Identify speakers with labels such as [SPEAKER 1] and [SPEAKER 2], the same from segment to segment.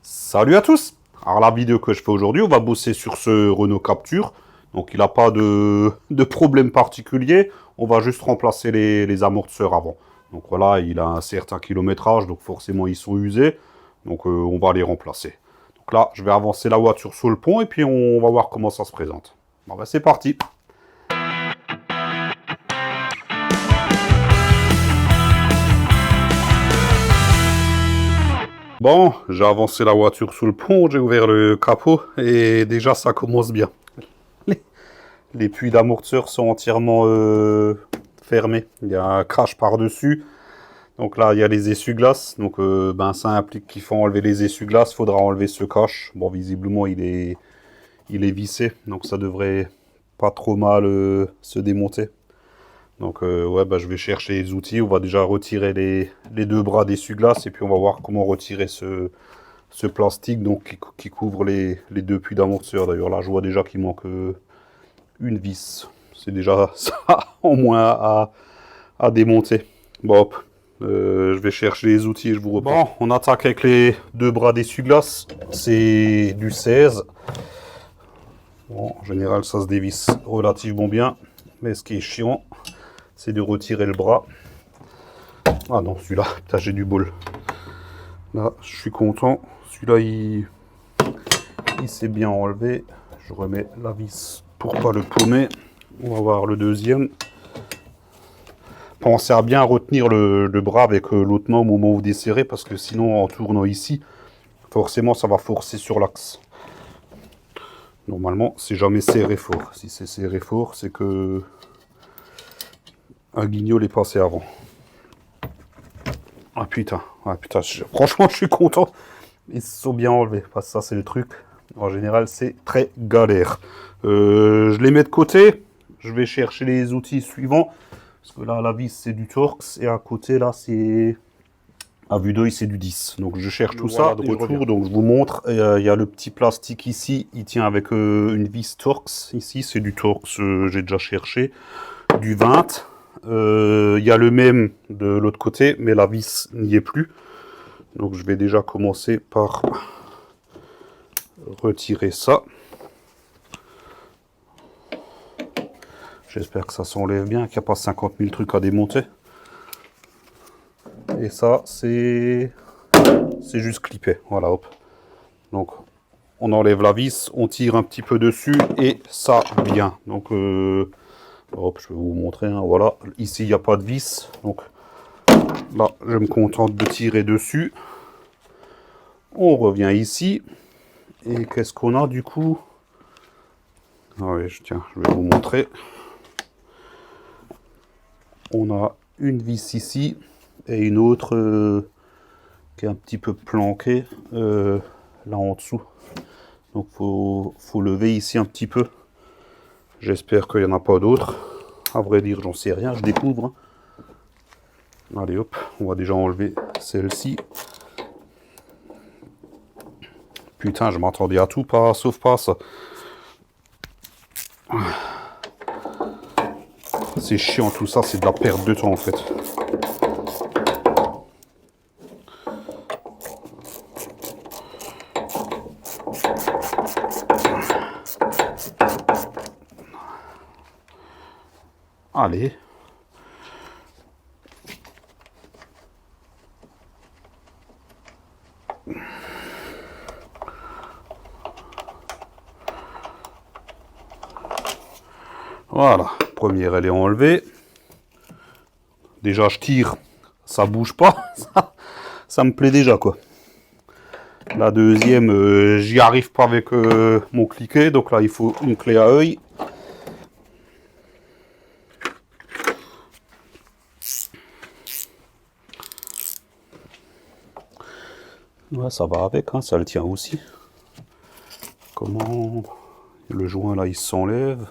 [SPEAKER 1] Salut à tous. Alors la vidéo que je fais aujourd'hui, on va bosser sur ce Renault Captur. Donc il n'a pas de problème particulier. On va juste remplacer les amortisseurs avant. Donc voilà, il a un certain kilométrage, donc forcément ils sont usés. Donc on va les remplacer. Donc là, je vais avancer la voiture sur le pont et puis on va voir comment ça se présente. Bon bah c'est parti. Bon, j'ai avancé la voiture sous le pont, j'ai ouvert le capot et déjà ça commence bien. Les, les puits d'amortisseur sont entièrement fermés. Il y a un crash par-dessus. Donc là, il y a les essuie-glaces. Donc ça implique qu'il faut enlever les essuie-glaces. Il faudra enlever ce cache. Bon, visiblement, il est vissé. Donc ça devrait pas trop mal se démonter. Donc ouais, je vais chercher les outils. On va déjà retirer les deux bras d'essuie-glace. Et puis on va voir comment retirer ce plastique donc, qui couvre les deux puits d'amortisseur. D'ailleurs, là, je vois déjà qu'il manque une vis. C'est déjà ça, en moins, à démonter. Bon, hop. Je vais chercher les outils et je vous reprends. Bon, on attaque avec les deux bras d'essuie-glace. C'est du 16. Bon, en général, ça se dévisse relativement bien. Mais ce qui est chiant, c'est de retirer le bras. Ah non, celui-là, putain, j'ai du bol. Là, je suis content. Celui-là, il s'est bien enlevé. Je remets la vis pour pas le paumer. On va voir le deuxième. Pensez à bien retenir le bras avec l'autre main au moment où vous desserrez, parce que sinon, en tournant ici, forcément, ça va forcer sur l'axe. Normalement, c'est jamais serré fort. Si c'est serré fort, c'est que un guignol est passé avant. Ah putain, franchement, je suis content. Ils se sont bien enlevés, parce que ça, c'est le truc. En général, c'est très galère. Je les mets de côté. Je vais chercher les outils suivants. Parce que là, la vis, c'est du Torx. Et à côté, là, c'est... À vue d'œil, c'est du 10. Donc, je cherche tout ça de retour. Donc, je vous montre. Il y a le petit plastique ici. Il tient avec une vis Torx. Ici, c'est du Torx. J'ai déjà cherché. Du 20. Il y a le même de l'autre côté. Mais la vis n'y est plus. Donc, je vais déjà commencer par retirer ça. J'espère que ça s'enlève bien, qu'il n'y a pas 50 000 trucs à démonter. Et ça, c'est juste clippé. Voilà, hop. Donc, on enlève la vis, on tire un petit peu dessus et ça vient. Donc, hop, je vais vous montrer. Hein, voilà, ici, il n'y a pas de vis. Donc, là, je me contente de tirer dessus. On revient ici. Et qu'est-ce qu'on a du coup? Ah oui, tiens, je vais vous montrer. On a une vis ici et une autre qui est un petit peu planquée là en dessous. Donc faut lever ici un petit peu. J'espère qu'il n'y en a pas d'autres. À vrai dire, j'en sais rien, je découvre. Allez hop, on va déjà enlever celle-ci. Putain, je m'attendais à tout, pas sauf pas ça. C'est chiant tout ça, c'est de la perte de temps en fait. Allez. Voilà, première elle est enlevée. Déjà je tire, ça bouge pas, ça me plaît déjà quoi. La deuxième, j'y arrive pas avec mon cliquet, donc là il faut une clé à œil. Ouais, ça va avec, hein, ça le tient aussi. Comment le joint là il s'enlève.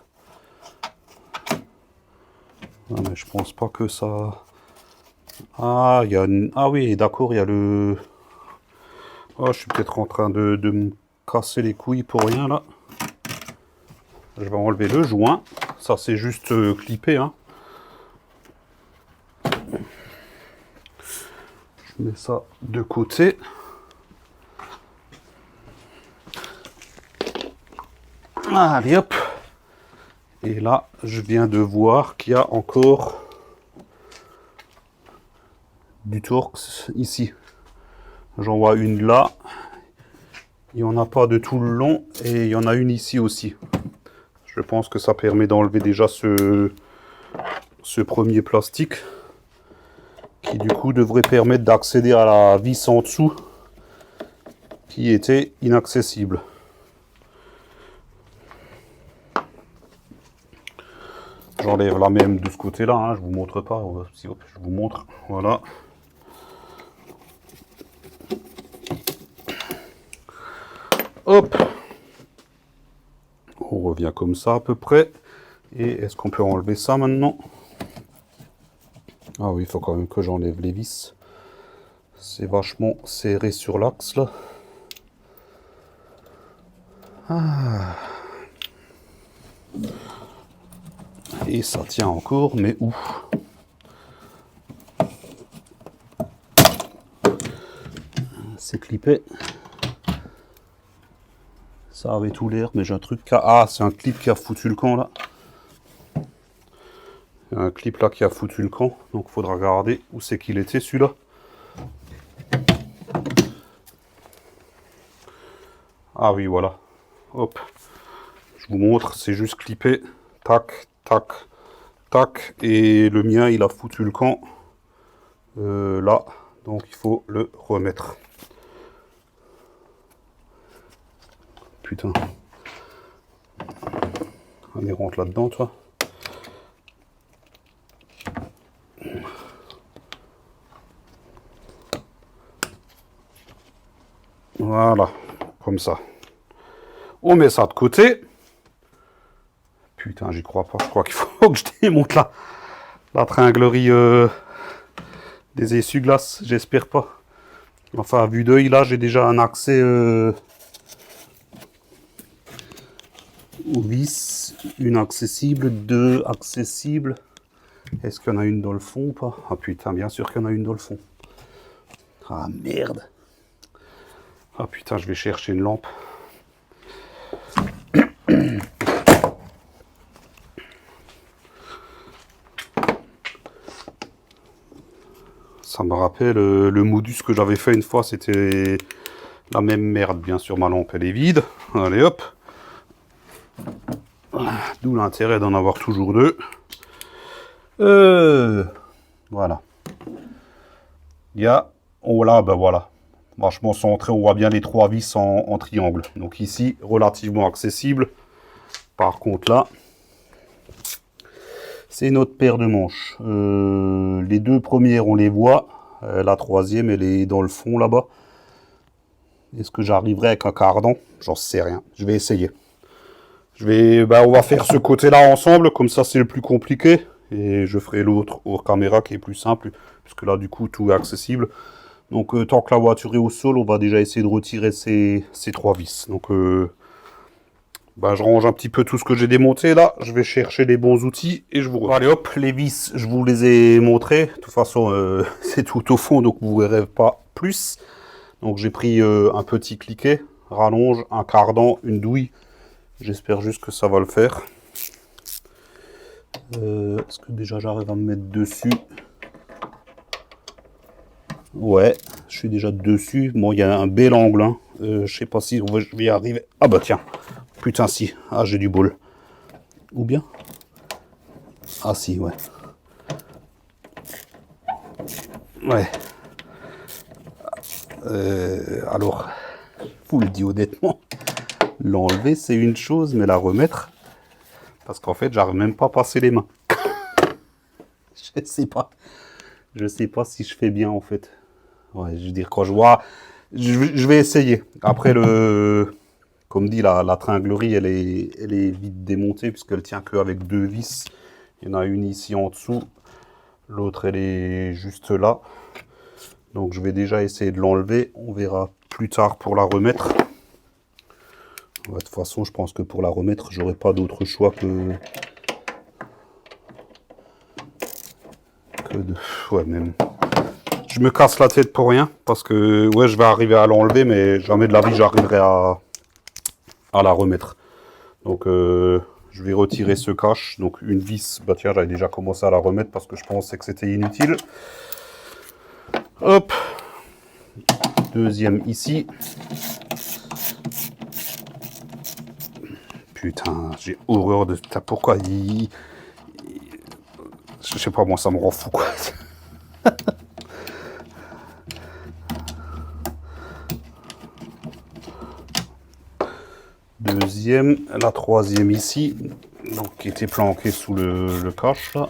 [SPEAKER 1] Ah, mais je pense pas que ça. Ah, il y a une... Ah oui, d'accord, il y a le. Oh, je suis peut-être en train de me casser les couilles pour rien là. Je vais enlever le joint. Ça c'est juste clippé, hein. Je mets ça de côté. Allez hop. Et là, je viens de voir qu'il y a encore du Torx ici. J'en vois une là. Il n'y en a pas de tout le long. Et il y en a une ici aussi. Je pense que ça permet d'enlever déjà ce premier plastique. Qui du coup devrait permettre d'accéder à la vis en dessous. Qui était inaccessible. J'enlève la même de ce côté-là, hein, je vous montre pas, si, hop, je vous montre, voilà. Hop, on revient comme ça à peu près. Et est-ce qu'on peut enlever ça maintenant? Ah oui, il faut quand même que j'enlève les vis. C'est vachement serré sur l'axe là. Ah. Et ça tient encore, mais où? C'est clippé. Ça avait tout l'air, mais j'ai un truc qui a... Ah, c'est un clip qui a foutu le camp là. Il y a un clip là qui a foutu le camp, donc il faudra regarder où c'est qu'il était celui-là. Ah oui, voilà. Hop. Je vous montre, c'est juste clippé. Tac, tac, tac. Et le mien, il a foutu le camp. Là. Donc il faut le remettre. Putain. Allez, rentre là-dedans, toi. Voilà. Comme ça. On met ça de côté. Putain, j'y crois pas. Je crois qu'il faut que je démonte la tringlerie des essuie-glaces. J'espère pas. Enfin, à vue d'œil, là, j'ai déjà un accès aux vis. Une accessible, deux accessibles. Est-ce qu'il y en a une dans le fond ou pas? Ah putain, bien sûr qu'il y en a une dans le fond. Ah merde. Ah putain, je vais chercher une lampe. Ça me rappelle le modus que j'avais fait une fois, c'était la même merde. Bien sûr, ma lampe, elle est vide. Allez, hop. D'où l'intérêt d'en avoir toujours deux. Voilà. Il y a... Oh là, ben voilà. Vachement centré, on voit bien les trois vis en triangle. Donc ici, relativement accessible. Par contre là, c'est notre paire de manches. Les deux premières, on les voit. La troisième, elle est dans le fond là-bas. Est-ce que j'arriverai avec un cardan? J'en sais rien. Je vais essayer. On va faire ce côté-là ensemble. Comme ça, c'est le plus compliqué. Et je ferai l'autre hors caméra qui est plus simple. Puisque là, du coup, tout est accessible. Donc, tant que la voiture est au sol, on va déjà essayer de retirer ces trois vis. Donc, je range un petit peu tout ce que j'ai démonté là. Je vais chercher les bons outils et je vous reviens. Allez hop, les vis, je vous les ai montrées. De toute façon, c'est tout au fond, donc vous ne verrez pas plus. Donc j'ai pris un petit cliquet, rallonge, un cardan, une douille. J'espère juste que ça va le faire. Est-ce que déjà j'arrive à me mettre dessus? Ouais, je suis déjà dessus. Bon, il y a un bel angle. Hein. Je sais pas si je vais y arriver. Ah bah tiens. Putain si. Ah, j'ai du bol. Ou bien? Ah si, ouais. Ouais. Alors, je vous le dis honnêtement, l'enlever c'est une chose, mais la remettre, parce qu'en fait, j'arrive même pas à passer les mains. Je sais pas. Je sais pas si je fais bien en fait. Ouais, je veux dire, quand je vois... Je vais essayer. Après, comme dit, la tringlerie, elle est vite démontée, puisqu'elle tient qu'avec deux vis. Il y en a une ici en dessous. L'autre, elle est juste là. Donc, je vais déjà essayer de l'enlever. On verra plus tard pour la remettre. Ouais, de toute façon, je pense que pour la remettre, j'aurai pas d'autre choix que de... Ouais, même... Je me casse la tête pour rien, parce que ouais, je vais arriver à l'enlever, mais jamais de la vie j'arriverai à la remettre. Donc je vais retirer ce cache. Donc une vis, bah tiens, j'avais déjà commencé à la remettre parce que je pensais que c'était inutile. Hop. Deuxième ici. Putain, j'ai horreur de... Pourquoi je sais pas, moi ça me rend fou quoi. Deuxième, la troisième ici, donc qui était planquée sous le cache là.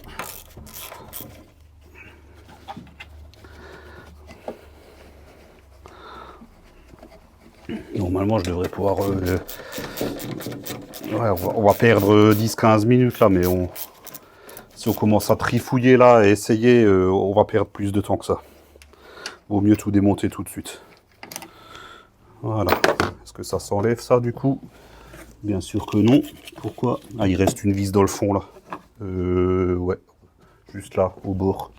[SPEAKER 1] Normalement je devrais pouvoir... ouais, on va perdre 10-15 minutes là, mais si on commence à trifouiller là et essayer, on va perdre plus de temps que ça. Vaut mieux tout démonter tout de suite. Voilà. Est-ce que ça s'enlève ça du coup? Bien sûr que non. Pourquoi? Ah, il reste une vis dans le fond là. Ouais. Juste là, au bord.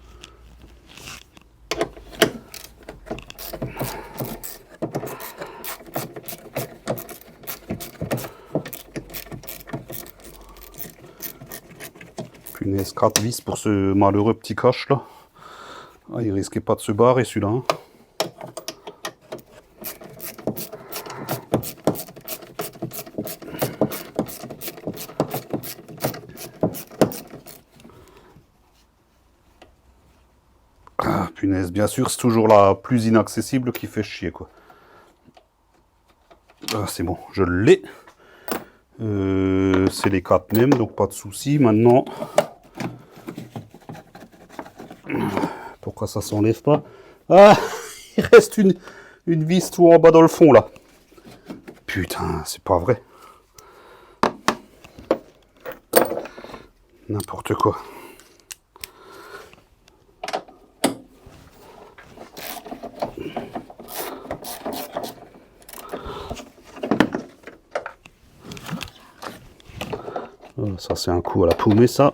[SPEAKER 1] Punaise, 4 vis pour ce malheureux petit cache là. Ah, il risquait pas de se barrer celui-là. Hein. Ah, punaise, bien sûr, c'est toujours la plus inaccessible qui fait chier quoi. Ah, c'est bon, je l'ai. C'est les 4 mêmes, donc pas de souci. Maintenant, pourquoi ça s'enlève pas? Ah, il reste une vis tout en bas dans le fond là. Putain, c'est pas vrai. N'importe quoi. Ça c'est un coup à la paumée ça.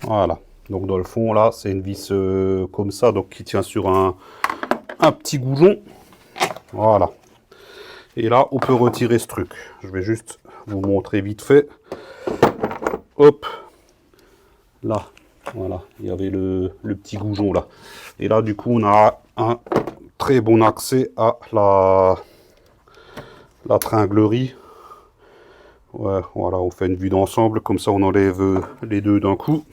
[SPEAKER 1] Voilà. Donc dans le fond là c'est une vis comme ça, donc qui tient sur un petit goujon. Voilà. Et là on peut retirer ce truc. Je vais juste vous montrer vite fait. Hop. Là. Voilà, il y avait le petit goujon là. Et là, du coup, on a un très bon accès à la tringlerie. Ouais, voilà, on fait une vue d'ensemble, comme ça on enlève les deux d'un coup.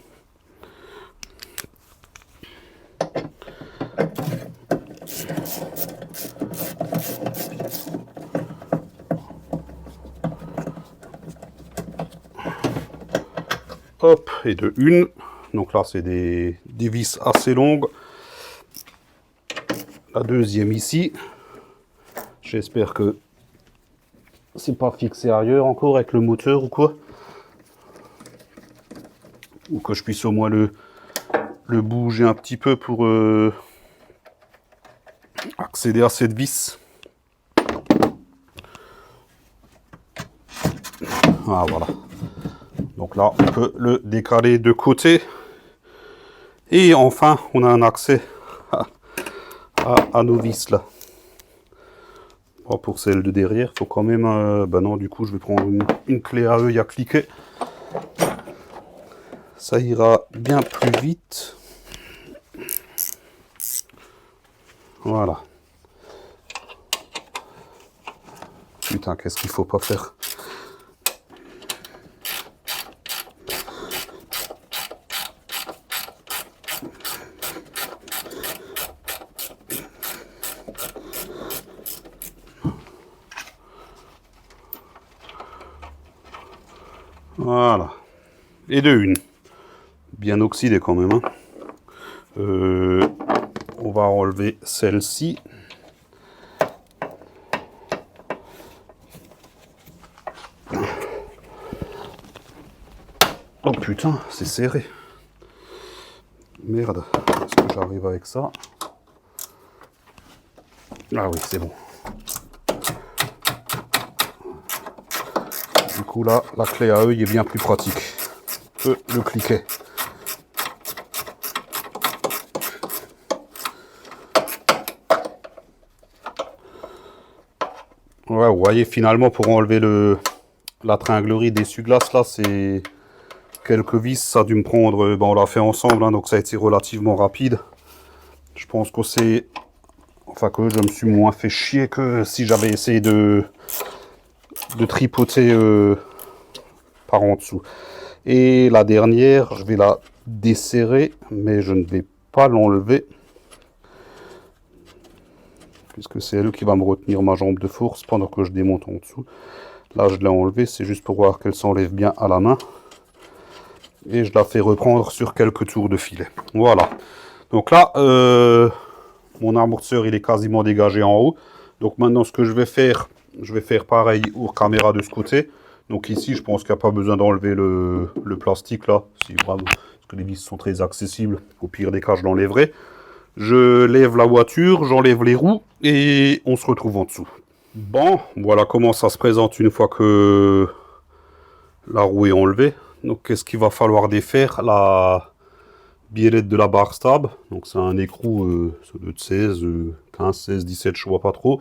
[SPEAKER 1] Hop, et de une. Donc là, c'est des vis assez longues. La deuxième ici. J'espère que c'est pas fixé ailleurs encore avec le moteur ou quoi. Ou que je puisse au moins le bouger un petit peu pour accéder à cette vis. Ah voilà. Donc là, on peut le décaler de côté. Et enfin, on a un accès à nos vis là. Oh, pour celle de derrière, il faut quand même... bah non, du coup, je vais prendre une clé à œil à cliquer. Ça ira bien plus vite. Voilà. Putain, qu'est-ce qu'il faut pas faire? Voilà. Et de une. Bien oxydé quand même. Hein. On va enlever celle-ci. Oh putain, c'est serré. Merde. Est-ce que j'arrive avec ça? Ah oui, c'est bon. Du coup là, la clé à œil est bien plus pratique. peu le cliquet. Ouais, vous voyez, finalement, pour enlever la tringlerie d'essuie-glace, là, c'est quelques vis. Ça a dû me prendre, on l'a fait ensemble, hein, donc ça a été relativement rapide. Je pense que c'est... Enfin, que je me suis moins fait chier que si j'avais essayé de tripoter par en dessous. Et la dernière, je vais la desserrer, mais je ne vais pas l'enlever. Puisque c'est elle qui va me retenir ma jambe de force pendant que je démonte en dessous. Là, je l'ai enlevée, c'est juste pour voir qu'elle s'enlève bien à la main. Et je la fais reprendre sur quelques tours de filet. Voilà. Donc là, mon amortisseur, il est quasiment dégagé en haut. Donc maintenant, ce que je vais faire pareil aux caméras de ce côté. Donc ici, je pense qu'il n'y a pas besoin d'enlever le plastique là. Si, vraiment, parce que les vis sont très accessibles. Au pire des cas, je l'enlèverai. Je lève la voiture, j'enlève les roues et on se retrouve en dessous. Bon, voilà comment ça se présente une fois que la roue est enlevée. Donc qu'est-ce qu'il va falloir défaire? La biellette de la barre stable. Donc c'est un écrou ça doit être 16, 15, 16, 17, je vois pas trop.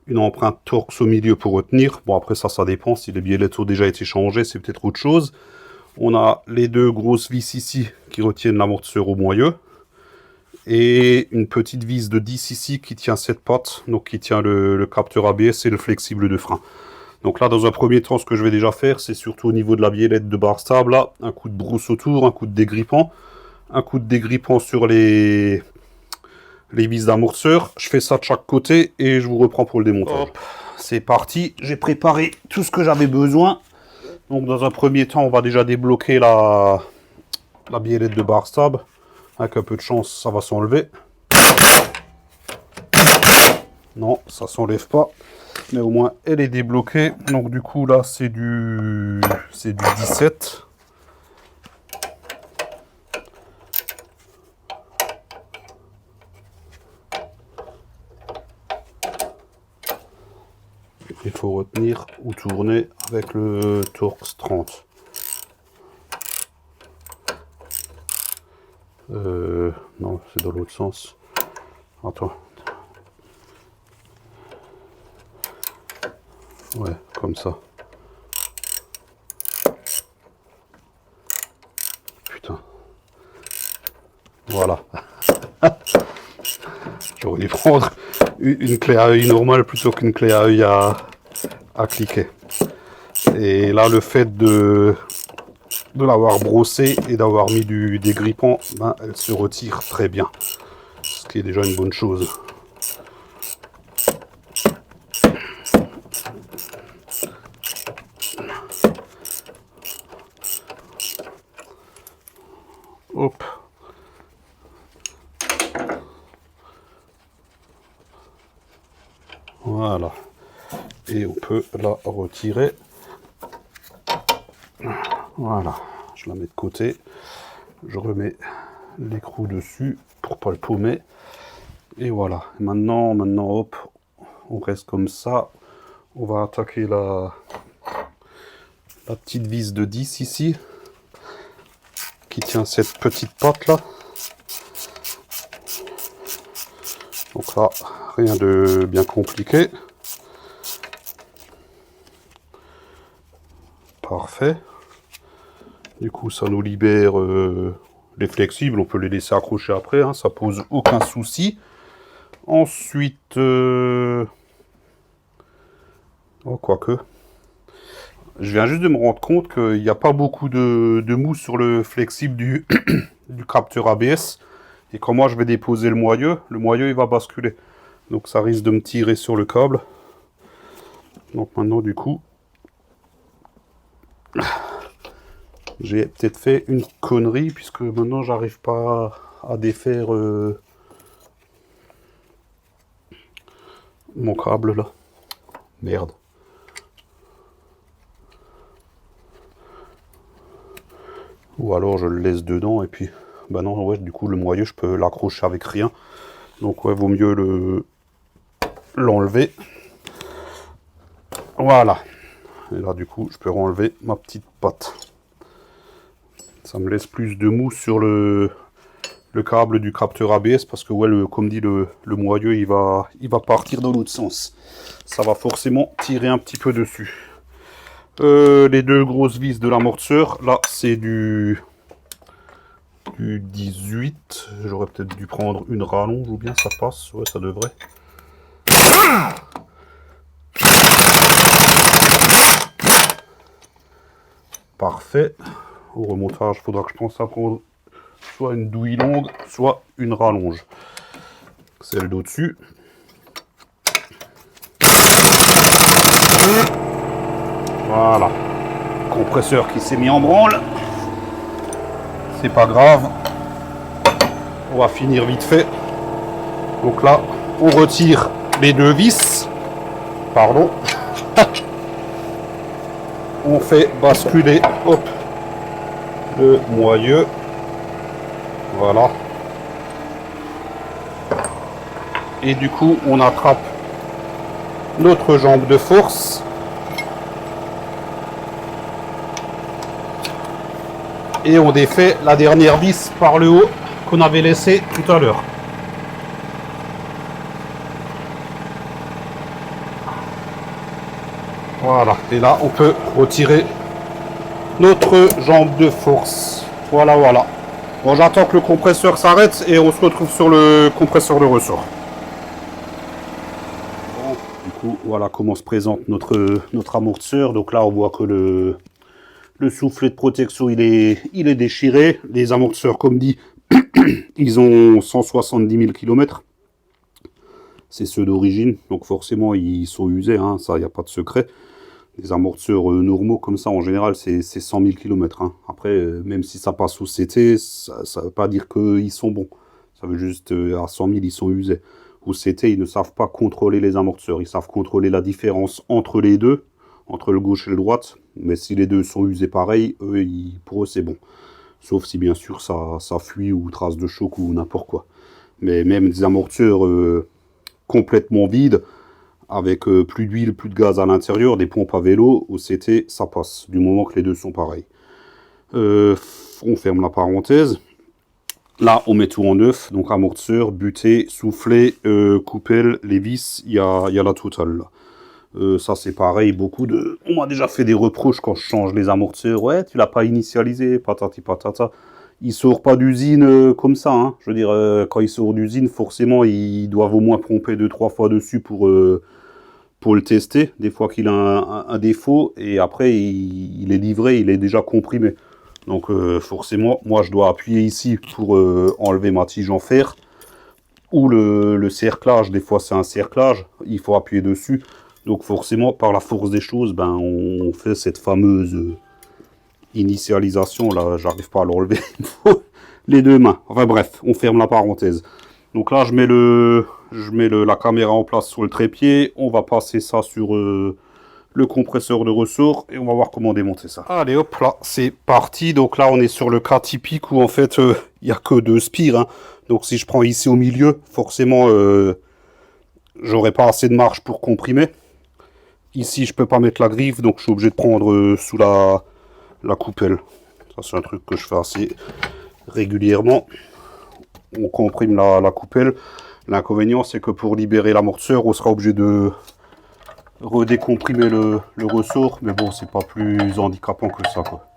[SPEAKER 1] Une empreinte Torx au milieu pour retenir. Bon après ça dépend. Si les biellettes ont déjà été changées, c'est peut-être autre chose. On a les deux grosses vis ici qui retiennent l'amortisseur au moyeu. Et une petite vis de 10 ici qui tient cette patte, donc qui tient le capteur ABS et le flexible de frein. Donc là, dans un premier temps, ce que je vais déjà faire, c'est surtout au niveau de la biellette de barre stable, là, un coup de brousse autour, un coup de dégrippant, sur les vis d'amortisseur. Je fais ça de chaque côté et je vous reprends pour le démontage. C'est parti, j'ai préparé tout ce que j'avais besoin. Donc dans un premier temps, on va déjà débloquer la biellette de barre stable. Avec un peu de chance, ça va s'enlever. Non, ça s'enlève pas. Mais au moins, elle est débloquée. Donc du coup, là, c'est du 17. Il faut retenir ou tourner avec le Torx 30. Non, c'est dans l'autre sens. Attends. Ouais, comme ça. Putain. Voilà. J'aurais dû prendre une clé à œil normale plutôt qu'une clé à œil à cliquer. Et là, le fait de l'avoir brossé et d'avoir mis du dégrippant, elle se retire très bien. Ce qui est déjà une bonne chose. Hop. Voilà. Et on peut la retirer. Voilà. Je la mets de côté. Je remets l'écrou dessus pour pas le paumer. Et voilà. Maintenant, hop, on reste comme ça. On va attaquer la petite vis de 10 ici, qui tient cette petite patte là. Donc là, rien de bien compliqué. Parfait. Du coup, ça nous libère les flexibles. On peut les laisser accrocher après, hein, ça pose aucun souci. Ensuite, oh, quoique, je viens juste de me rendre compte qu'il n'y a pas beaucoup de mousse sur le flexible du capteur ABS. Et quand moi je vais déposer le moyeu il va basculer. Donc ça risque de me tirer sur le câble. Donc maintenant du coup, j'ai peut-être fait une connerie puisque maintenant j'arrive pas à défaire mon câble là. Merde. Ou alors je le laisse dedans et puis... Bah non, ouais, du coup le moyeu je peux l'accrocher avec rien. Donc ouais, vaut mieux l'enlever. Voilà. Et là du coup je peux enlever ma petite patte. Ça me laisse plus de mou sur le câble du capteur ABS parce que ouais, comme dit le moyeu, il va partir dans l'autre sens. Ça va forcément tirer un petit peu dessus. Les deux grosses vis de l'amortisseur, là c'est du 18. J'aurais peut-être dû prendre une rallonge ou bien ça passe. Ouais, ça devrait. Parfait. Au remontage, il faudra que je pense à prendre soit une douille longue, soit une rallonge. Celle d'au-dessus. Voilà. Compresseur qui s'est mis en branle. C'est pas grave. On va finir vite fait. Donc là, on retire les deux vis. Pardon. On fait basculer, hop, le moyeu. Voilà. Et du coup, on attrape notre jambe de force. Et on défait la dernière vis par le haut qu'on avait laissé tout à l'heure. Voilà, et là on peut retirer notre jambe de force. Voilà, voilà. Bon, j'attends que le compresseur s'arrête et on se retrouve sur le compresseur de ressort. Bon, du coup, voilà comment se présente notre amortisseur. Donc là, on voit que le soufflet de protection, il est déchiré. Les amortisseurs, comme dit, ils ont 170 000 km. C'est ceux d'origine, donc forcément, ils sont usés, hein, ça, il n'y a pas de secret. Les amortisseurs normaux comme ça, en général, c'est 100 000 km. Hein. Après, même si ça passe sous CT, ça ne veut pas dire qu'ils sont bons. Ça veut juste, à 100 000, ils sont usés. Au CT, ils ne savent pas contrôler les amortisseurs. Ils savent contrôler la différence entre les deux, entre le gauche et le droite. Mais si les deux sont usés pareil, eux, pour eux, c'est bon. Sauf si, bien sûr, ça fuit ou trace de choc ou n'importe quoi. Mais même des amortisseurs complètement vides, avec plus d'huile, plus de gaz à l'intérieur, des pompes à vélo, au CT, ça passe, du moment que les deux sont pareils. On ferme la parenthèse. Là, on met tout en neuf, donc amortisseur, butée, soufflet, coupelle, les vis, il y a la totale. Là. Ça, c'est pareil, On m'a déjà fait des reproches quand je change les amortisseurs. Ouais, tu l'as pas initialisé, patati patata. Il sort pas d'usine comme ça. Hein. Je veux dire, quand il sort d'usine, forcément, ils doivent au moins pomper 2-3 fois dessus pour le tester. Des fois qu'il a un défaut, et après, il est livré, il est déjà comprimé. Donc, forcément, moi, je dois appuyer ici pour enlever ma tige en fer. Ou le cerclage, des fois, c'est un cerclage. Il faut appuyer dessus. Donc, forcément, par la force des choses, ben, on fait cette fameuse... initialisation, là, j'arrive pas à l'enlever, il faut les deux mains. Enfin bref, on ferme la parenthèse. Donc là, je mets la caméra en place sur le trépied. On va passer ça sur le compresseur de ressort et on va voir comment démonter ça. Allez hop, là, c'est parti. Donc là, on est sur le cas typique où en fait, il n'y a que deux spires. Hein. Donc si je prends ici au milieu, forcément, j'aurai pas assez de marge pour comprimer. Ici, je peux pas mettre la griffe, donc je suis obligé de prendre sous la coupelle. Ça, c'est un truc que je fais assez régulièrement. On comprime la coupelle. L'inconvénient, c'est que pour libérer l'amortisseur, on sera obligé de redécomprimer le ressort. Mais bon, c'est pas plus handicapant que ça, quoi.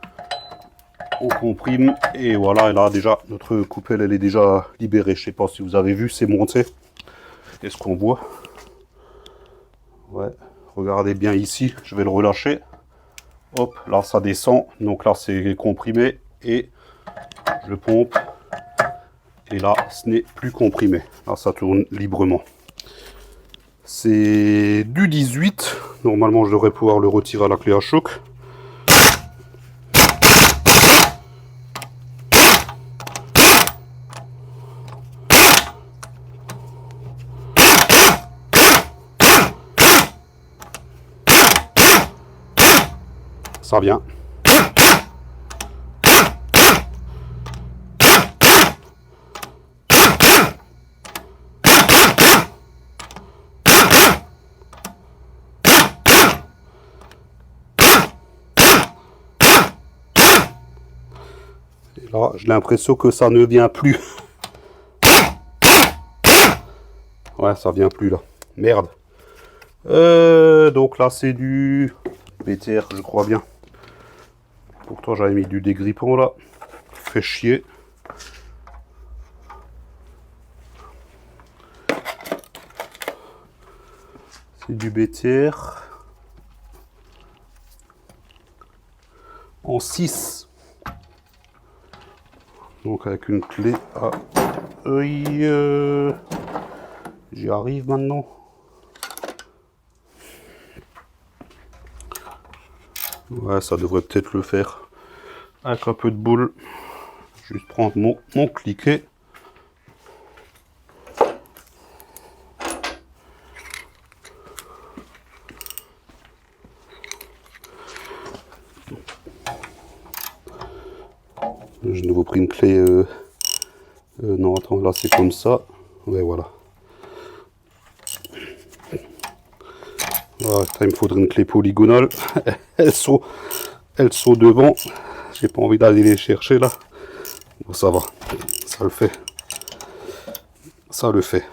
[SPEAKER 1] On comprime et voilà. Et là, déjà, notre coupelle, elle est déjà libérée. Je sais pas si vous avez vu, c'est monté. Est-ce qu'on voit? Ouais. Regardez bien ici. Je vais le relâcher. Hop, là ça descend, donc là c'est comprimé et je pompe et là ce n'est plus comprimé, là ça tourne librement. C'est du 18, normalement je devrais pouvoir le retirer à la clé à choc. Ça vient. Là, j'ai l'impression que ça ne vient plus. Ouais, ça vient plus là. Merde. Donc là, c'est du BTR, je crois bien. Pourtant, j'avais mis du dégrippant là. Fait chier. C'est du BTR. En 6. Donc avec une clé à œil. J'y arrive maintenant. Ouais, ça devrait peut-être le faire. Avec un peu de boule. Juste prendre mon cliquet. J'ai de nouveau pris une clé. Non, attends, là c'est comme ça. Ouais, voilà. Ah, il me faudrait une clé polygonale. elles sont devant. J'ai pas envie d'aller les chercher là. Bon, ça va. Ça le fait. Ça le fait.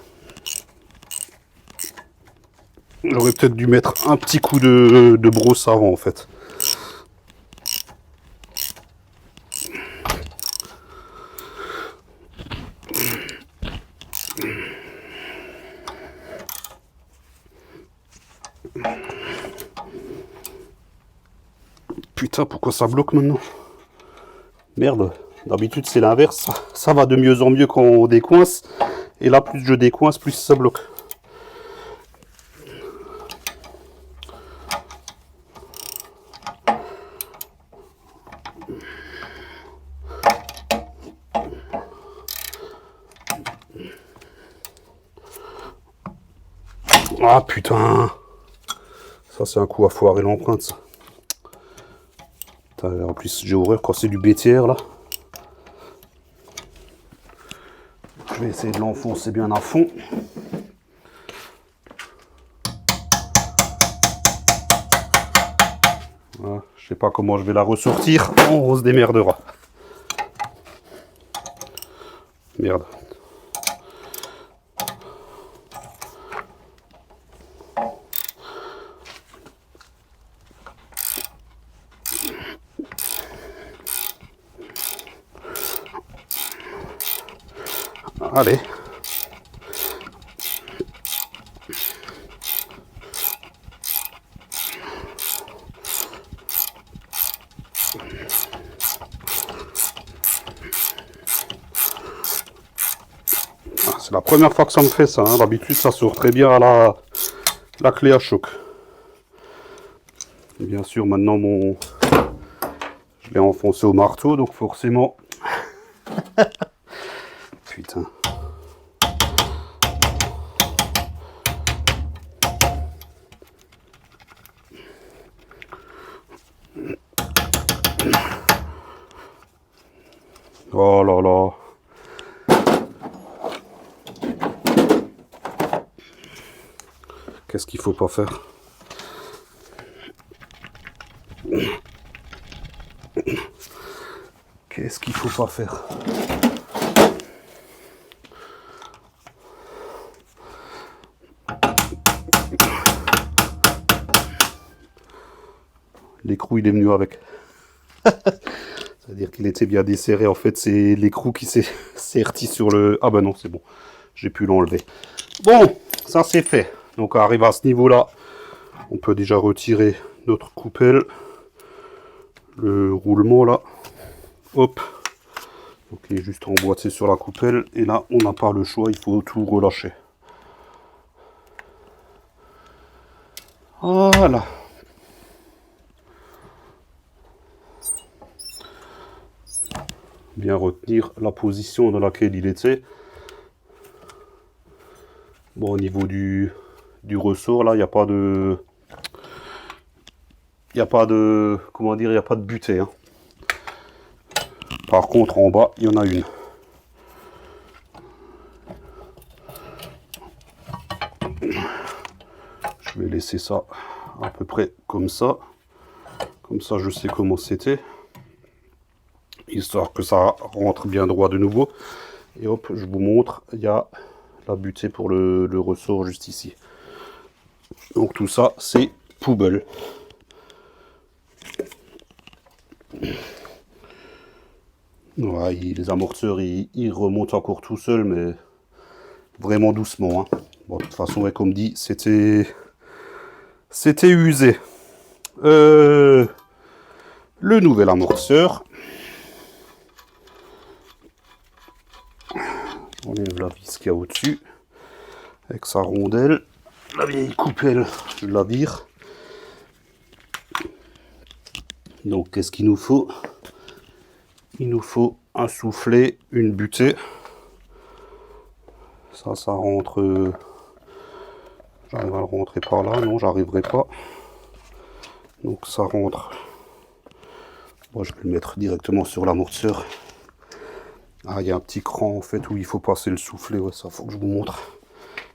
[SPEAKER 1] J'aurais peut-être dû mettre un petit coup de brosse avant en fait. Putain, pourquoi ça bloque maintenant? Merde, d'habitude c'est l'inverse. Ça va de mieux en mieux quand on décoince. Et là, plus je décoince, plus ça bloque. Ah putain! Ça c'est un coup à foirer l'empreinte ça. En plus j'ai horreur quand c'est du BTR là. Je vais essayer de l'enfoncer bien à fond. Voilà. Je sais pas comment je vais la ressortir. On se démerdera. Merde. Allez. C'est la première fois que ça me fait ça. Hein. D'habitude, ça sort très bien à la clé à choc. Et bien sûr, maintenant, je l'ai enfoncé au marteau, donc forcément... Putain. Oh là là. Qu'est-ce qu'il faut pas faire? Qu'est-ce qu'il faut pas faire? L'écrou il est venu avec. C'est-à-dire qu'il était bien desserré. En fait, c'est l'écrou qui s'est serti sur le... Ah ben non, c'est bon. J'ai pu l'enlever. Bon, ça c'est fait. Donc, arrivé à ce niveau-là, on peut déjà retirer notre coupelle. Le roulement là. Hop. Donc, il est juste emboîté sur la coupelle. Et là, on n'a pas le choix. Il faut tout relâcher. Voilà. Bien retenir la position dans laquelle il était. Bon, au niveau du ressort, là, il n'y a pas de... Il n'y a pas de... Comment dire? Il n'y a pas de butée. Hein. Par contre, en bas, il y en a une. Je vais laisser ça à peu près comme ça. Comme ça, je sais comment c'était. histoire que ça rentre bien droit de nouveau. Et hop, je vous montre, il y a la butée pour le ressort juste ici. Donc tout ça, c'est poubelle. Ouais, les amortisseurs, ils remontent encore tout seuls, mais vraiment doucement. Hein. Bon, de toute façon, ouais, comme dit, c'était usé. Le nouvel amortisseur. On enlève la vis qu'il y a au-dessus. Avec sa rondelle. La vieille coupelle, je la vire. Donc, qu'est-ce qu'il nous faut? Il nous faut un soufflet, une butée. Ça rentre... J'arrive à le rentrer par là. Non, j'arriverai pas. Donc, ça rentre... Moi, je vais le mettre directement sur l'amortisseur. Ah, il y a un petit cran, en fait, où il faut passer le soufflet. Ouais, ça, faut que je vous montre.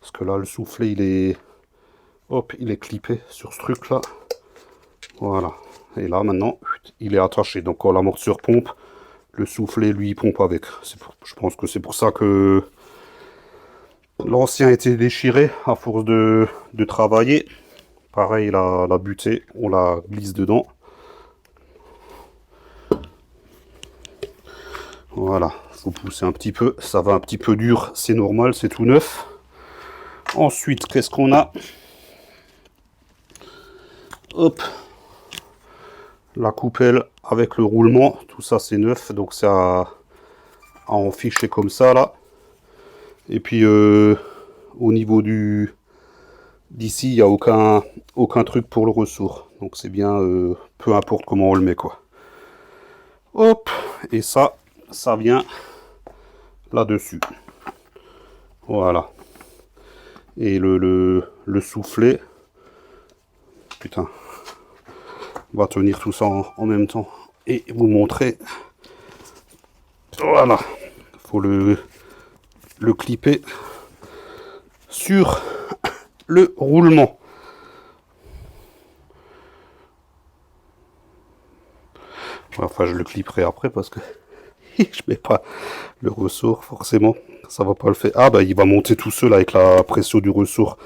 [SPEAKER 1] Parce que là, le soufflet, il est... Hop, il est clippé sur ce truc-là. Voilà. Et là, maintenant, il est attaché. Donc, quand l'amortisseur pompe, le soufflet, lui, il pompe avec. Je pense que c'est pour ça que l'ancien était déchiré à force de travailler. Pareil, la butée, on la glisse dedans. Voilà, faut pousser un petit peu. Ça va un petit peu dur, c'est normal, c'est tout neuf. Ensuite, qu'est-ce qu'on a? Hop, la coupelle avec le roulement, tout ça c'est neuf, donc c'est à en ficher comme ça là. Et puis au niveau d'ici, il n'y a aucun truc pour le ressort. Donc c'est bien, peu importe comment on le met quoi. Hop, et ça vient là-dessus. Voilà. Et le soufflet, putain, on va tenir tout ça en même temps et vous montrer. Voilà, faut le clipper sur le roulement. Enfin, je le clipperai après parce que je mets pas le ressort forcément. Ça va pas le faire. Ah bah il va monter tout seul avec la pression du ressort.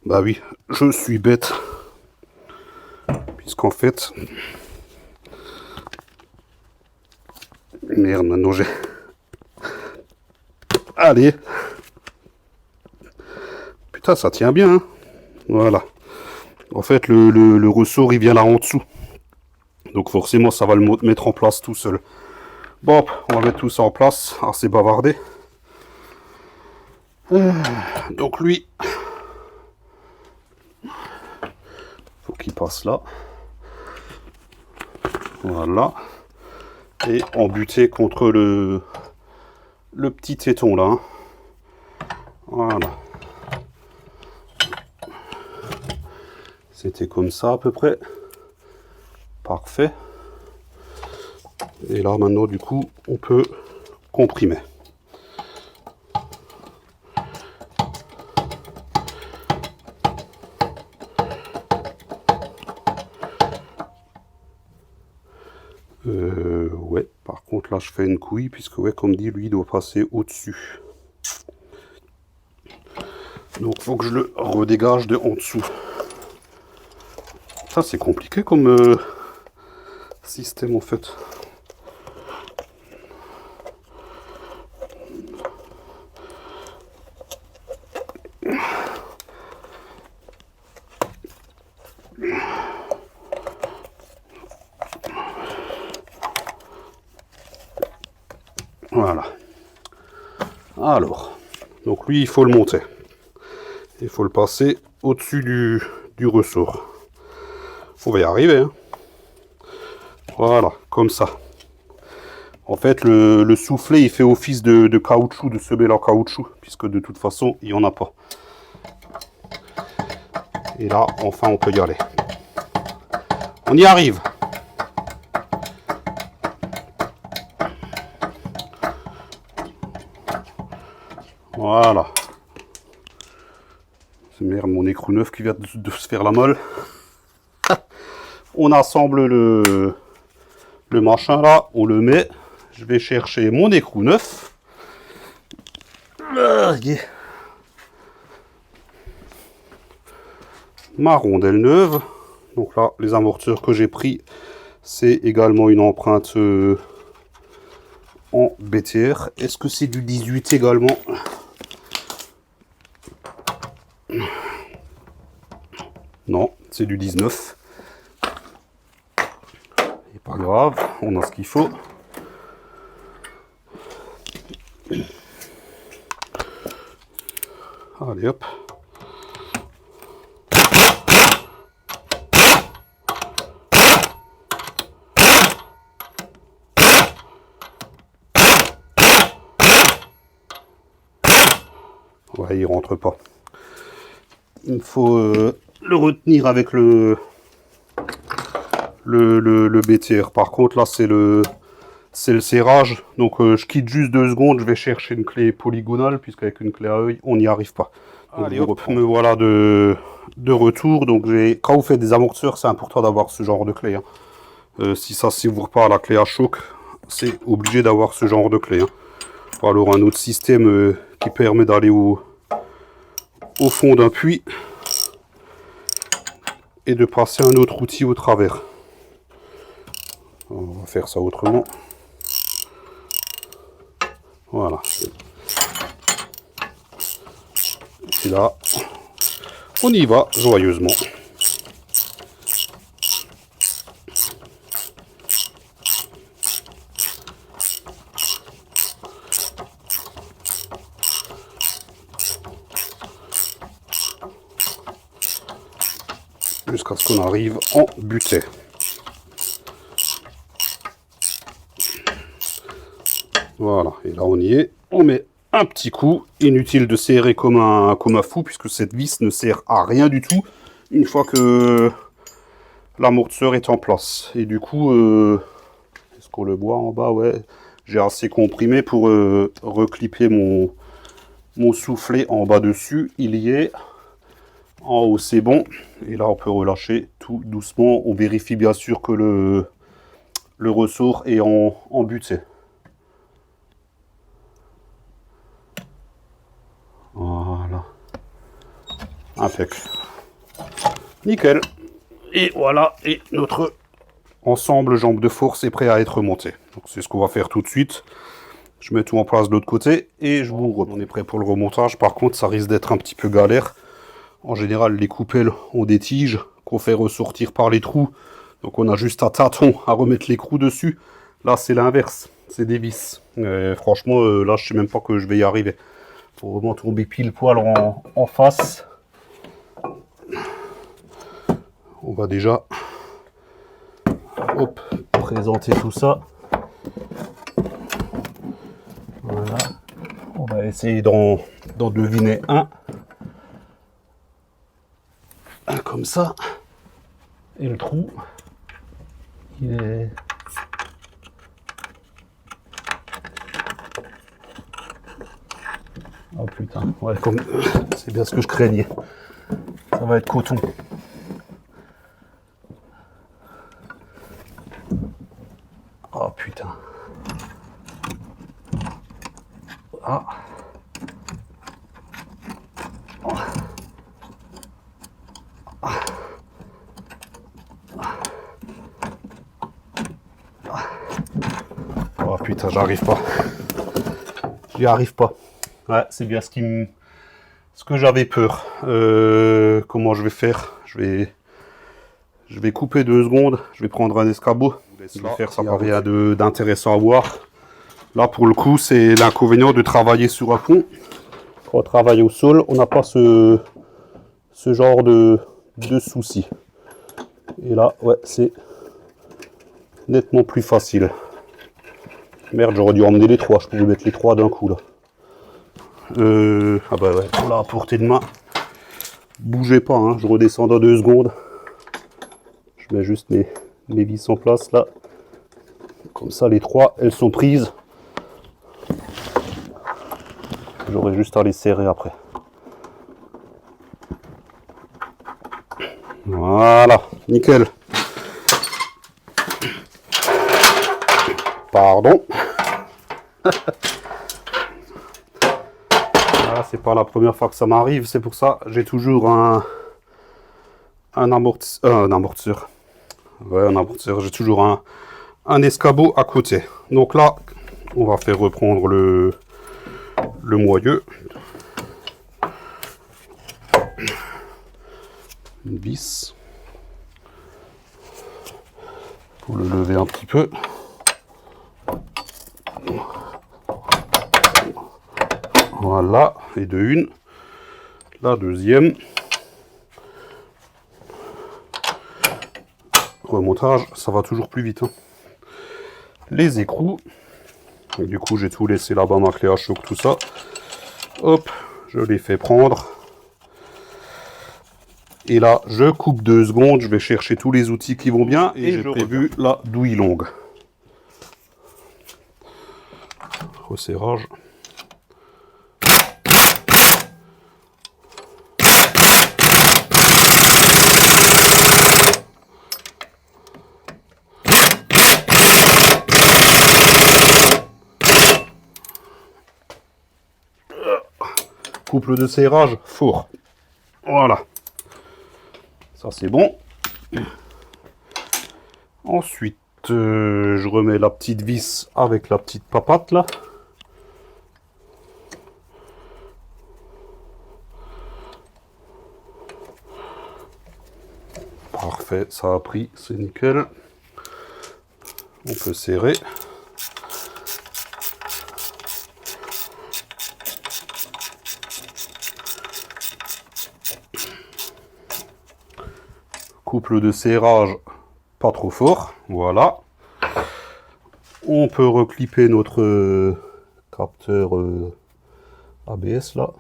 [SPEAKER 1] Bah oui, je suis bête. Puisqu'en fait... Merde, maintenant j'ai... Allez. Putain, ça tient bien. Hein. Voilà. En fait, le ressort, il vient là en dessous. Donc forcément, ça va le mettre en place tout seul. Bon, on va mettre tout ça en place. Assez bavardé. Donc lui... Faut qu'il passe là. Voilà. Et embuté contre le petit téton là. Hein. Voilà. C'était comme ça à peu près. Parfait. Et là maintenant du coup on peut comprimer. Ouais, par contre là je fais une couille puisque ouais comme dit lui il doit passer au-dessus. Donc faut que je le redégage de en dessous. Ça c'est compliqué comme système en fait. Voilà. Alors, donc lui il faut le monter. Il faut le passer au-dessus du ressort. On va y arriver. Hein. Voilà, comme ça. En fait, le soufflet, il fait office de caoutchouc, de semelle en caoutchouc, puisque de toute façon, il n'y en a pas. Et là, enfin, on peut y aller. On y arrive. Voilà. C'est merde, mon écrou neuf qui vient de se faire la molle. On assemble le machin là, on le met. je vais chercher mon écrou neuf. Ma rondelle neuve. Donc là, les amortisseurs que j'ai pris, c'est également une empreinte en BTR. Est-ce que c'est du 18 également? Non, c'est du 19. C'est pas grave, on a ce qu'il faut. Allez hop. Ouais, il rentre pas. Il faut le retenir avec le BTR. Par contre, là, c'est le serrage. Donc, je quitte juste 2 secondes. Je vais chercher une clé polygonale, puisqu'avec une clé à œil, on n'y arrive pas. Donc, allez, hop, me voilà de retour. Donc, quand vous faites des amortisseurs, c'est important d'avoir ce genre de clé. Hein. Si ça s'ouvre pas à la clé à choc, c'est obligé d'avoir ce genre de clé. Hein. Alors, un autre système qui permet d'aller au fond d'un puits et de passer un autre outil au travers. On va faire ça autrement. Voilà. Et là, on y va joyeusement. Jusqu'à ce qu'on arrive en butée. Voilà, et là on y est. On met un petit coup. Inutile de serrer comme un fou, puisque cette vis ne sert à rien du tout une fois que l'amortisseur est en place. Et du coup, est-ce qu'on le voit en bas? Ouais, j'ai assez comprimé pour reclipper mon soufflet en bas dessus. Il y est. En haut, c'est bon. Et là, on peut relâcher tout doucement. On vérifie bien sûr que le ressort est en butée. Voilà. Impec. Nickel. Et voilà. Et notre ensemble jambe de force est prêt à être monté. Donc, c'est ce qu'on va faire tout de suite. Je mets tout en place de l'autre côté et je vous remonte. On est prêt pour le remontage. Par contre, ça risque d'être un petit peu galère. En général, les coupelles ont des tiges qu'on fait ressortir par les trous. Donc on a juste à tâtons à remettre l'écrou dessus. Là, c'est l'inverse. C'est des vis. Franchement, là, je sais même pas que je vais y arriver. Faut vraiment tomber pile poil en face. On va déjà présenter tout ça. Voilà. On va essayer d'en deviner un. Comme ça, et le trou il est oh putain, ouais, comme c'est bien ce que je craignais, ça va être coton. Oh putain, ah. Oh putain, j'arrive pas. J'y arrive pas. Ouais, c'est bien ce que j'avais peur. Comment je vais faire? Je vais couper 2 secondes. Je vais prendre un escabeau. Je vais faire ça, pas rien d'intéressant à voir. Là, pour le coup, c'est l'inconvénient de travailler sur un pont. Quand on travaille au sol, on n'a pas ce genre de soucis. Et là, ouais, c'est nettement plus facile. Merde, j'aurais dû emmener les 3. Je pouvais mettre les 3 d'un coup là. Ah bah ouais, pour la portée de main. Bougez pas, hein, je redescends dans 2 secondes. Je mets juste mes vis en place là. Comme ça, les 3, elles sont prises. J'aurai juste à les serrer après. Voilà, nickel. Pardon. Voilà, c'est pas la première fois que ça m'arrive, c'est pour ça j'ai toujours un amortisseur. Ouais, un amortisseur, j'ai toujours un escabeau à côté. Donc là, on va faire reprendre le moyeu. Une vis. Pour le lever un petit peu. Voilà, et de une. La deuxième. Remontage, ça va toujours plus vite. Hein. Les écrous. Et du coup, j'ai tout laissé là-bas, ma clé à choc, tout ça. Hop, je les fais prendre. Et là, je coupe 2 secondes. Je vais chercher tous les outils qui vont bien. Et j'ai prévu la douille longue. Resserrage. Couple de serrage, four. Voilà. Ça c'est bon. Ensuite, je remets la petite vis avec la petite papate là. Parfait, ça a pris, c'est nickel. On peut serrer. Couple de serrage pas trop fort, voilà. On peut reclipper notre capteur ABS là.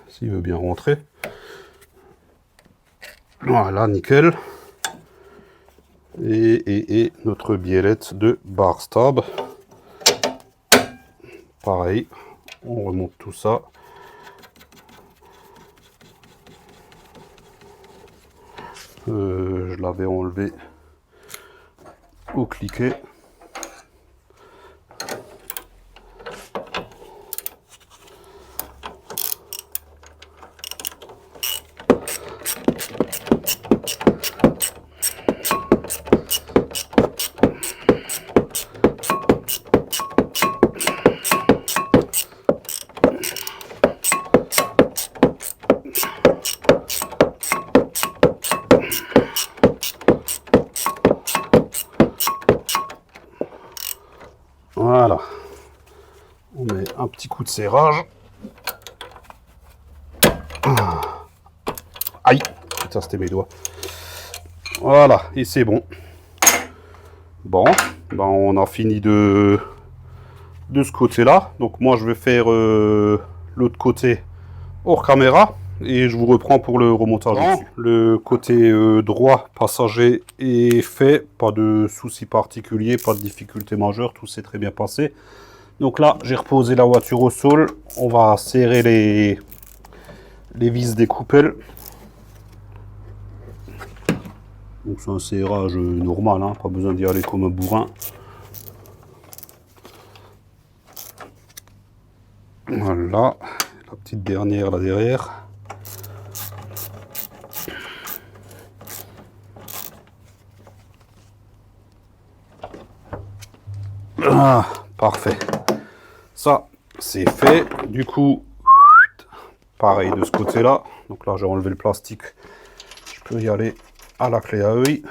[SPEAKER 1] S'il veut bien rentrer. Voilà, nickel. Et notre biellette de bar stab. Pareil, on remonte tout ça. Je l'avais enlevé au cliquet. Voilà, on met un petit coup de serrage. Aïe, putain, c'était mes doigts. Voilà, et c'est bon. Bon, ben on a fini de ce côté-là. Donc moi, je vais faire l'autre côté hors caméra. Et je vous reprends pour le remontage dessus. Le côté droit passager est fait, pas de soucis particuliers, pas de difficultés majeures, tout s'est très bien passé. Donc là, j'ai reposé la voiture au sol, on va serrer les vis des coupelles. Donc c'est un serrage normal, hein, pas besoin d'y aller comme un bourrin. Voilà, la petite dernière là derrière. Ah, parfait. Ça, c'est fait. Du coup, pareil de ce côté-là. Donc là, j'ai enlevé le plastique. Je peux y aller à la clé à œil.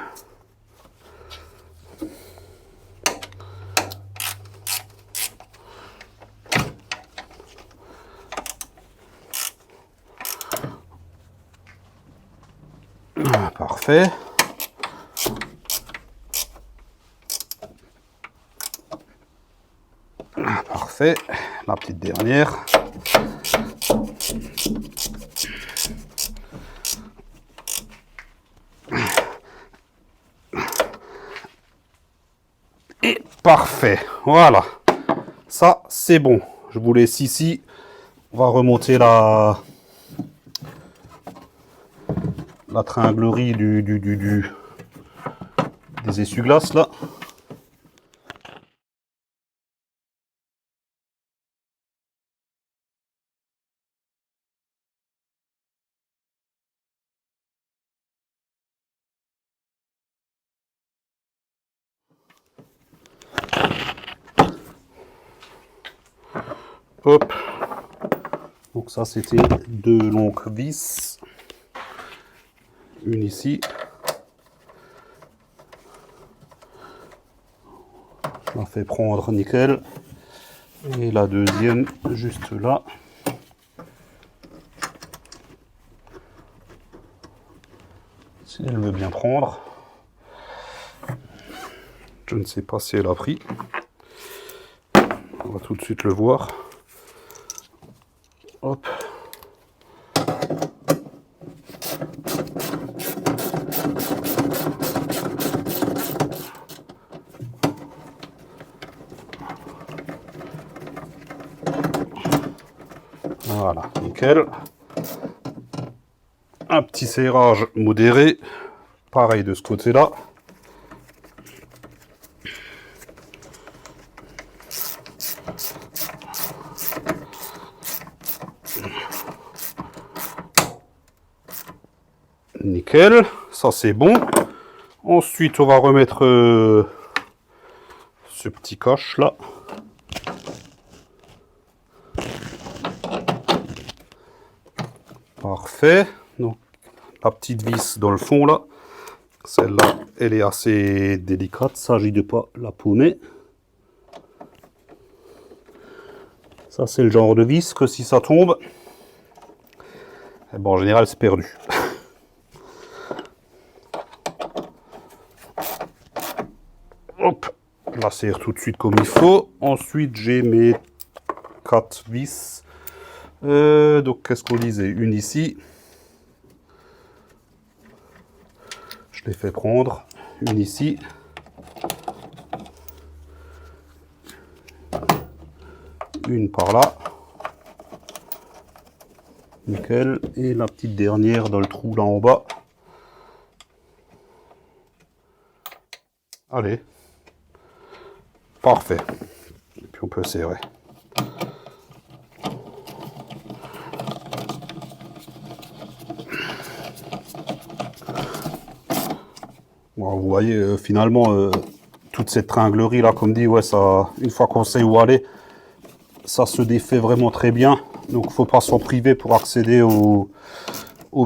[SPEAKER 1] Ah, parfait. Parfait, la petite dernière. Et parfait, voilà. Ça, c'est bon. Je vous laisse ici. On va remonter la tringlerie des essuie-glaces là. Hop. Donc ça c'était 2 longues vis. Une ici. Je la fais prendre nickel. Et la deuxième juste là. Si elle veut bien prendre. Je ne sais pas si elle a pris. On va tout de suite le voir. Hop. Voilà, nickel. Un petit serrage modéré. Pareil de ce côté-là. Nickel, ça c'est bon. Ensuite, on va remettre ce petit coche là. Parfait. Donc, la petite vis dans le fond là. Celle-là, elle est assez délicate. S'agit de pas la paumer. Ça, c'est le genre de vis que si ça tombe, eh ben, en général, c'est perdu. Hop, je la serre tout de suite comme il faut. Ensuite, j'ai mes 4 vis. Donc, qu'est-ce qu'on disait? Une ici. Je les fais prendre. Une ici. Une par là. Nickel. Et la petite dernière dans le trou là en bas. Allez. Parfait. Et puis on peut serrer. Bon, vous voyez, finalement, toute cette tringlerie là, comme dit, ouais, ça, une fois qu'on sait où aller, ça se défait vraiment très bien. Donc, il ne faut pas s'en priver pour accéder aux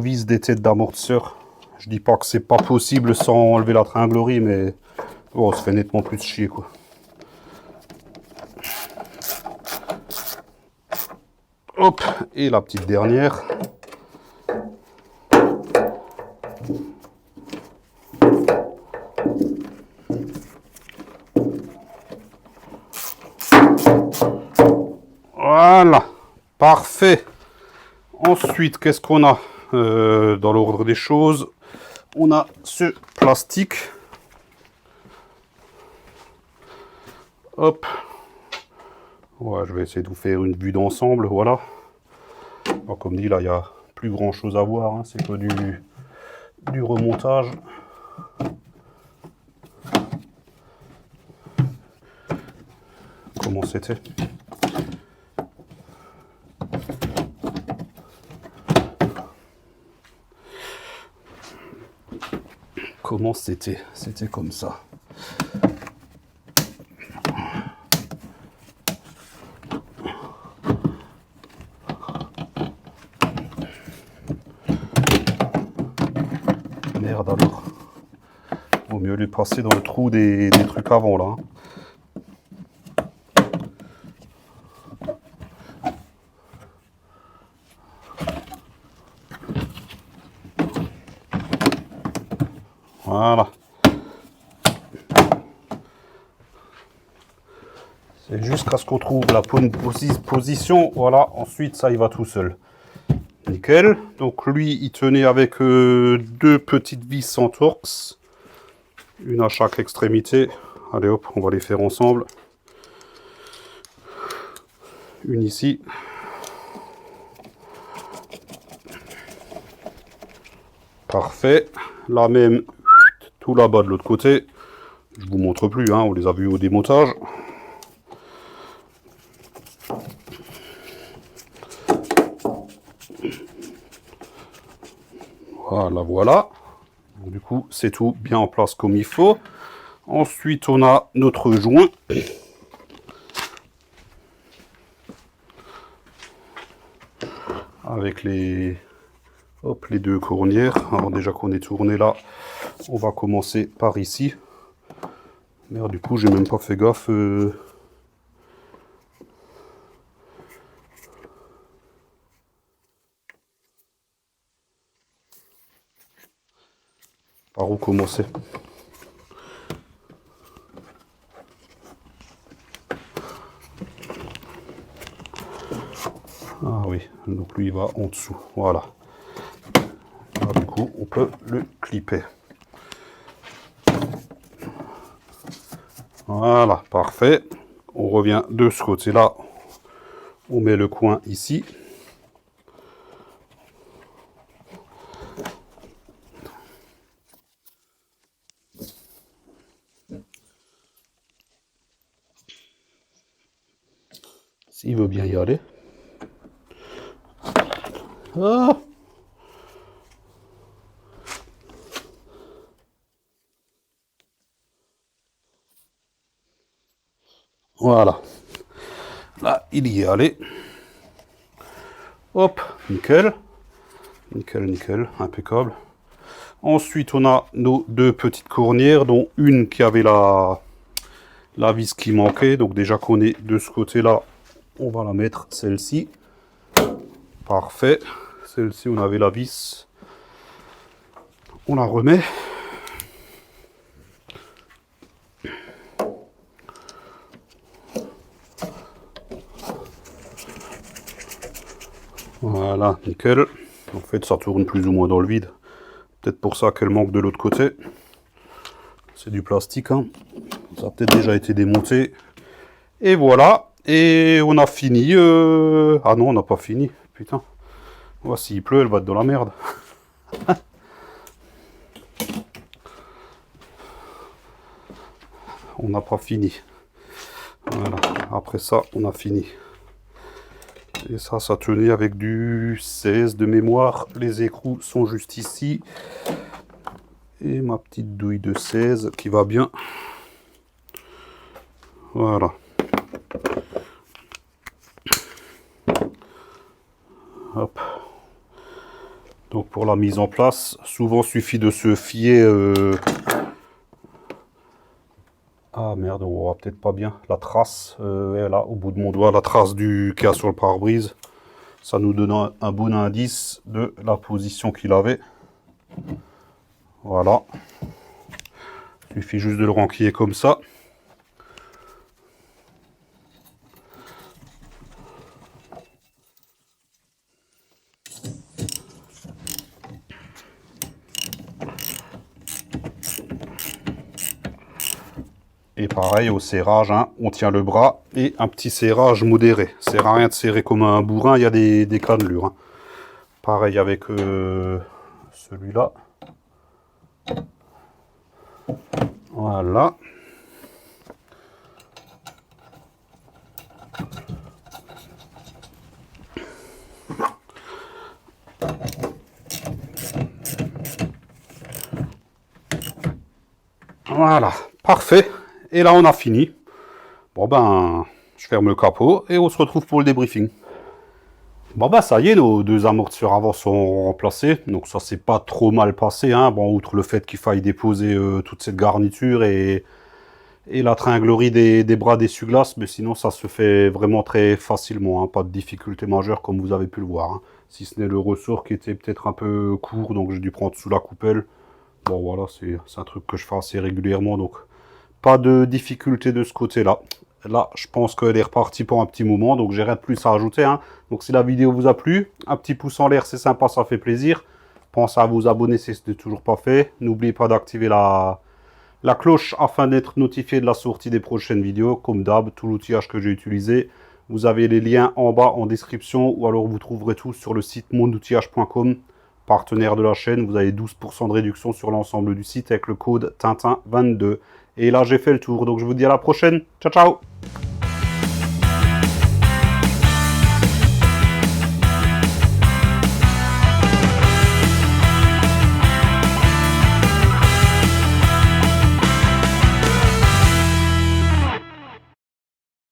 [SPEAKER 1] vis des têtes d'amortisseur. Je dis pas que c'est pas possible sans enlever la tringlerie, mais bon, on se fait nettement plus chier, quoi. Hop, et la petite dernière. Voilà, parfait. Ensuite, qu'est-ce qu'on a dans l'ordre des choses? On a ce plastique. Hop. Ouais, je vais essayer de vous faire une vue d'ensemble, voilà. Alors, comme dit, là, il n'y a plus grand chose à voir, hein, c'est que du remontage. Comment c'était? Comment c'était? C'était comme ça. Merde alors. Vaut mieux les passer dans le trou des trucs avant là. Voilà. C'est jusqu'à ce qu'on trouve la bonne position. Voilà, ensuite ça il va tout seul. Nickel. Donc lui il tenait avec 2 petites vis en torx. Une à chaque extrémité. Allez hop, on va les faire ensemble. Une ici. Parfait. La même tout là-bas de l'autre côté. Je vous montre plus, hein, on les a vus au démontage. Voilà, voilà. Donc, du coup, c'est tout bien en place comme il faut. Ensuite, on a notre joint. Avec les, hop, les deux cornières. Alors déjà qu'on est tourné là, on va commencer par ici. Merde, du coup, j'ai même pas fait gaffe. Par où commencer? Ah oui, donc lui il va en dessous, voilà. Alors, du coup, on peut le clipper. Voilà, parfait. On revient de ce côté-là. On met le coin ici. S'il veut bien y aller. Ah! Voilà. Là, il y est allé. Hop, nickel. Nickel, nickel, impeccable. Ensuite, on a nos deux petites cornières, dont une qui avait la vis qui manquait. Donc déjà qu'on est de ce côté-là, on va la mettre, celle-ci. Parfait. Celle-ci, on avait la vis. On la remet. Voilà, nickel. En fait, ça tourne plus ou moins dans le vide. Peut-être pour ça qu'elle manque de l'autre côté. C'est du plastique, hein. Ça a peut-être déjà été démonté. Et voilà. Et on a fini. Ah non, on n'a pas fini. Putain. Oh, s'il pleut, elle va être dans la merde. On n'a pas fini. Voilà. Après ça, on a fini. Et ça tenait avec du 16 de mémoire. Les écrous sont juste ici. Et ma petite douille de 16 qui va bien. Voilà. Hop. Donc pour la mise en place, souvent suffit de se fier... Ah merde, on voit peut-être pas bien la trace. Là, au bout de mon doigt, la trace qu'il y a sur le pare-brise. Ça nous donne un bon indice de la position qu'il avait. Voilà. Il suffit juste de le renquiller comme ça. Et pareil au serrage, hein, on tient le bras et un petit serrage modéré. Ça sert à rien de serrer comme un bourrin, il y a des cannelures. Hein. Pareil avec celui-là. Voilà. Voilà, parfait. Et là, on a fini. Bon ben, je ferme le capot et on se retrouve pour le débriefing. Bon ben, ça y est, nos deux amortisseurs avant sont remplacés. Donc ça s'est pas trop mal passé. Hein. Bon, outre le fait qu'il faille déposer toute cette garniture et la tringlerie des bras d'essuie-glace, mais sinon ça se fait vraiment très facilement. Hein. Pas de difficulté majeure comme vous avez pu le voir. Hein. Si ce n'est le ressort qui était peut-être un peu court, donc j'ai dû prendre sous la coupelle. Bon voilà, c'est un truc que je fais assez régulièrement, donc pas de difficulté de ce côté-là. Là, je pense qu'elle est repartie pour un petit moment, donc j'ai rien de plus à ajouter. Hein. Donc si la vidéo vous a plu, un petit pouce en l'air, c'est sympa, ça fait plaisir. Pensez à vous abonner si ce n'est toujours pas fait. N'oubliez pas d'activer la cloche afin d'être notifié de la sortie des prochaines vidéos. Comme d'hab, tout l'outillage que j'ai utilisé, vous avez les liens en bas en description, ou alors vous trouverez tout sur le site mondoutillage.com. Partenaire de la chaîne, vous avez 12% de réduction sur l'ensemble du site avec le code Tintin22. Et là, j'ai fait le tour. Donc, je vous dis à la prochaine. Ciao, ciao!